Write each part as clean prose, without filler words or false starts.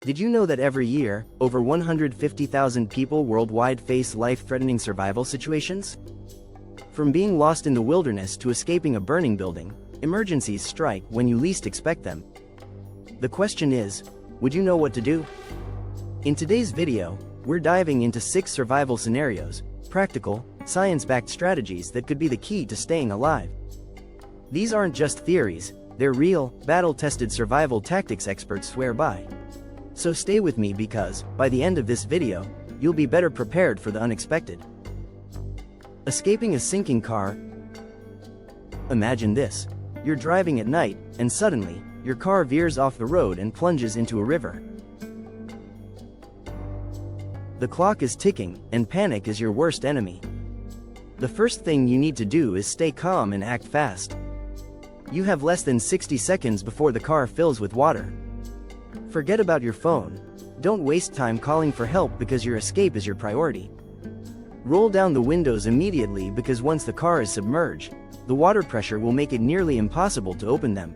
Did you know that every year, over 150,000 people worldwide face life-threatening survival situations? From being lost in the wilderness to escaping a burning building, emergencies strike when you least expect them. The question is, would you know what to do? In today's video, we're diving into 6 survival scenarios, practical, science-backed strategies that could be the key to staying alive. These aren't just theories, they're real, battle-tested survival tactics experts swear by. So stay with me because, by the end of this video, you'll be better prepared for the unexpected. Escaping a sinking car. Imagine this. You're driving at night, and suddenly, your car veers off the road and plunges into a river. The clock is ticking, and panic is your worst enemy. The first thing you need to do is stay calm and act fast. You have less than 60 seconds before the car fills with water. Forget about your phone. Don't waste time calling for help because your escape is your priority. Roll down the windows immediately because once the car is submerged, the water pressure will make it nearly impossible to open them.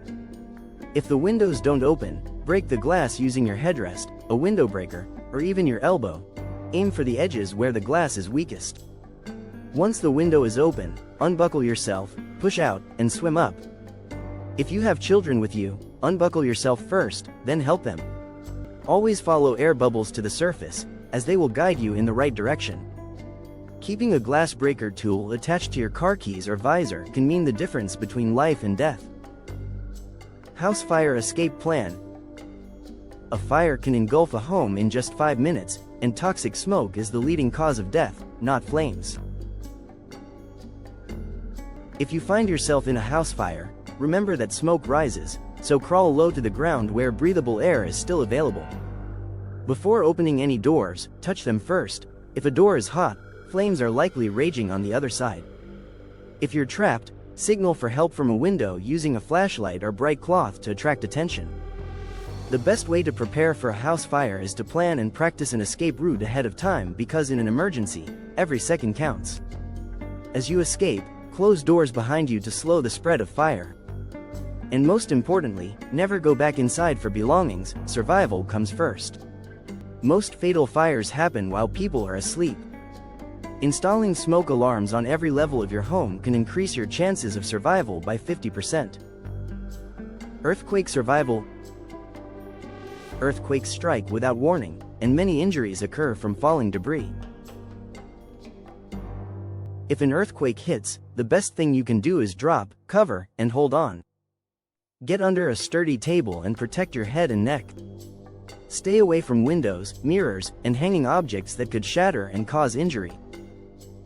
If the windows don't open, break the glass using your headrest, a window breaker, or even your elbow. Aim for the edges where the glass is weakest. Once the window is open, unbuckle yourself, push out, and swim up. If you have children with you, unbuckle yourself first, then help them. Always follow air bubbles to the surface, as they will guide you in the right direction. Keeping a glass breaker tool attached to your car keys or visor can mean the difference between life and death. House fire escape plan. A fire can engulf a home in just 5 minutes, and toxic smoke is the leading cause of death, not flames. If you find yourself in a house fire, remember that smoke rises, so crawl low to the ground where breathable air is still available. Before opening any doors, touch them first. If a door is hot, flames are likely raging on the other side. If you're trapped, signal for help from a window using a flashlight or bright cloth to attract attention. The best way to prepare for a house fire is to plan and practice an escape route ahead of time because in an emergency, every second counts. As you escape, close doors behind you to slow the spread of fire. And most importantly, never go back inside for belongings, survival comes first. Most fatal fires happen while people are asleep. Installing smoke alarms on every level of your home can increase your chances of survival by 50%. Earthquake survival. Earthquakes strike without warning, and many injuries occur from falling debris. If an earthquake hits, the best thing you can do is drop, cover, and hold on. Get under a sturdy table and protect your head and neck. Stay away from windows, mirrors, and hanging objects that could shatter and cause injury.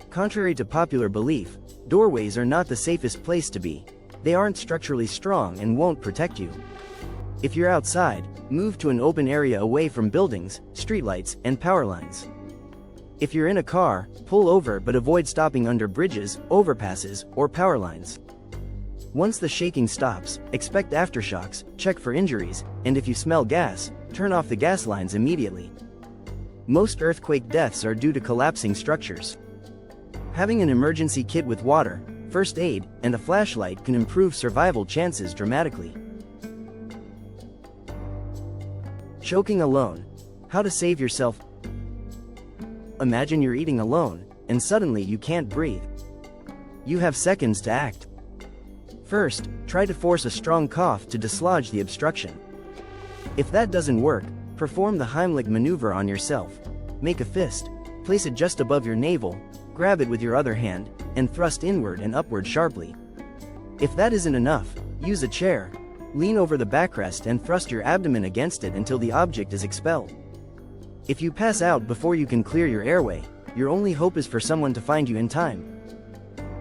Contrary to popular belief, doorways are not the safest place to be. They aren't structurally strong and won't protect you. If you're outside, move to an open area away from buildings, streetlights, and power lines. If you're in a car, pull over but avoid stopping under bridges, overpasses, or power lines. Once the shaking stops, expect aftershocks, check for injuries, and if you smell gas, turn off the gas lines immediately. Most earthquake deaths are due to collapsing structures. Having an emergency kit with water, first aid, and a flashlight can improve survival chances dramatically. Choking alone. How to save yourself. Imagine you're eating alone, and suddenly you can't breathe. You have seconds to act. First, try to force a strong cough to dislodge the obstruction. If that doesn't work, perform the Heimlich maneuver on yourself. Make a fist, place it just above your navel, grab it with your other hand, and thrust inward and upward sharply. If that isn't enough, use a chair. Lean over the backrest and thrust your abdomen against it until the object is expelled. If you pass out before you can clear your airway, your only hope is for someone to find you in time.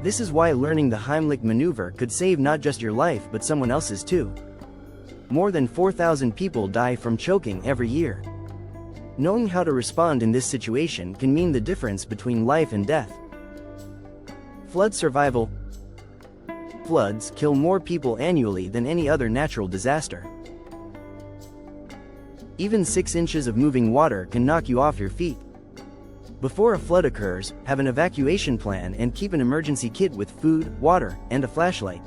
This is why learning the Heimlich maneuver could save not just your life but someone else's too. More than 4,000 people die from choking every year. Knowing how to respond in this situation can mean the difference between life and death. Flood survival. Floods kill more people annually than any other natural disaster. Even 6 inches of moving water can knock you off your feet. Before a flood occurs, have an evacuation plan and keep an emergency kit with food, water, and a flashlight.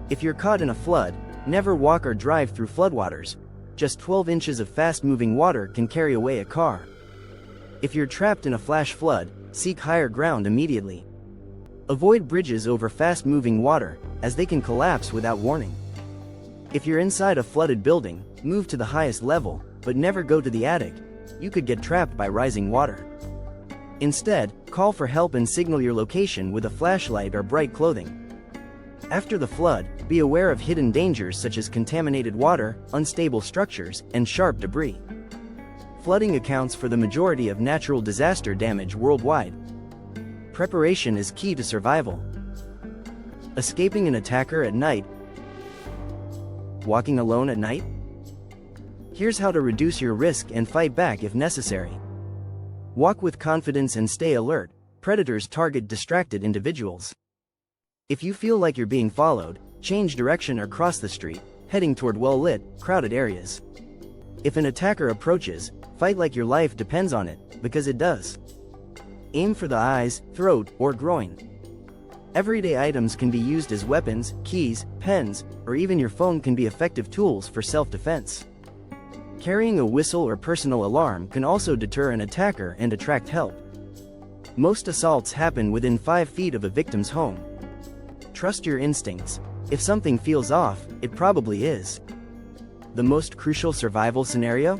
If you're caught in a flood, never walk or drive through floodwaters. just 12 inches of fast-moving water can carry away a car. If you're trapped in a flash flood, seek higher ground immediately. Avoid bridges over fast-moving water, as they can collapse without warning. If you're inside a flooded building, move to the highest level, but never go to the attic. You could get trapped by rising water. Instead, call for help and signal your location with a flashlight or bright clothing. After the flood, be aware of hidden dangers such as contaminated water, unstable structures, and sharp debris. Flooding accounts for the majority of natural disaster damage worldwide. Preparation is key to survival. Escaping an attacker at night. Walking alone at night? Here's how to reduce your risk and fight back if necessary. Walk with confidence and stay alert. Predators target distracted individuals. If you feel like you're being followed, change direction or cross the street, heading toward well-lit, crowded areas. If an attacker approaches, fight like your life depends on it, because it does. Aim for the eyes, throat, or groin. Everyday items can be used as weapons, keys, pens, or even your phone can be effective tools for self-defense. Carrying a whistle or personal alarm can also deter an attacker and attract help. Most assaults happen within 5 feet of a victim's home. Trust your instincts. If something feels off, it probably is. The most crucial survival scenario?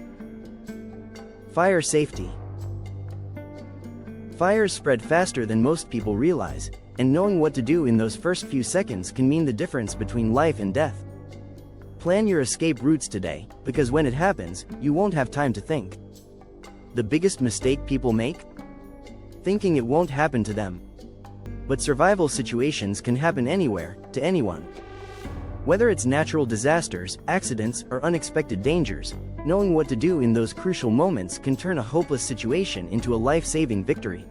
Fire safety. Fires spread faster than most people realize, and knowing what to do in those first few seconds can mean the difference between life and death. Plan your escape routes today, because when it happens, you won't have time to think. The biggest mistake people make? Thinking it won't happen to them. But survival situations can happen anywhere, to anyone. Whether it's natural disasters, accidents, or unexpected dangers, knowing what to do in those crucial moments can turn a hopeless situation into a life-saving victory.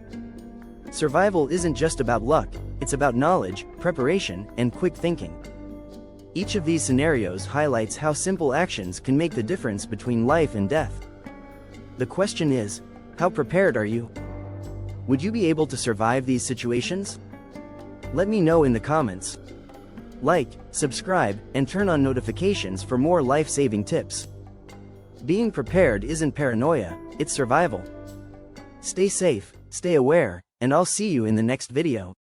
Survival isn't just about luck, it's about knowledge, preparation, and quick thinking. Each of these scenarios highlights how simple actions can make the difference between life and death. The question is, how prepared are you? Would you be able to survive these situations? Let me know in the comments. Like, subscribe, and turn on notifications for more life-saving tips. Being prepared isn't paranoia, it's survival. Stay safe, stay aware, and I'll see you in the next video.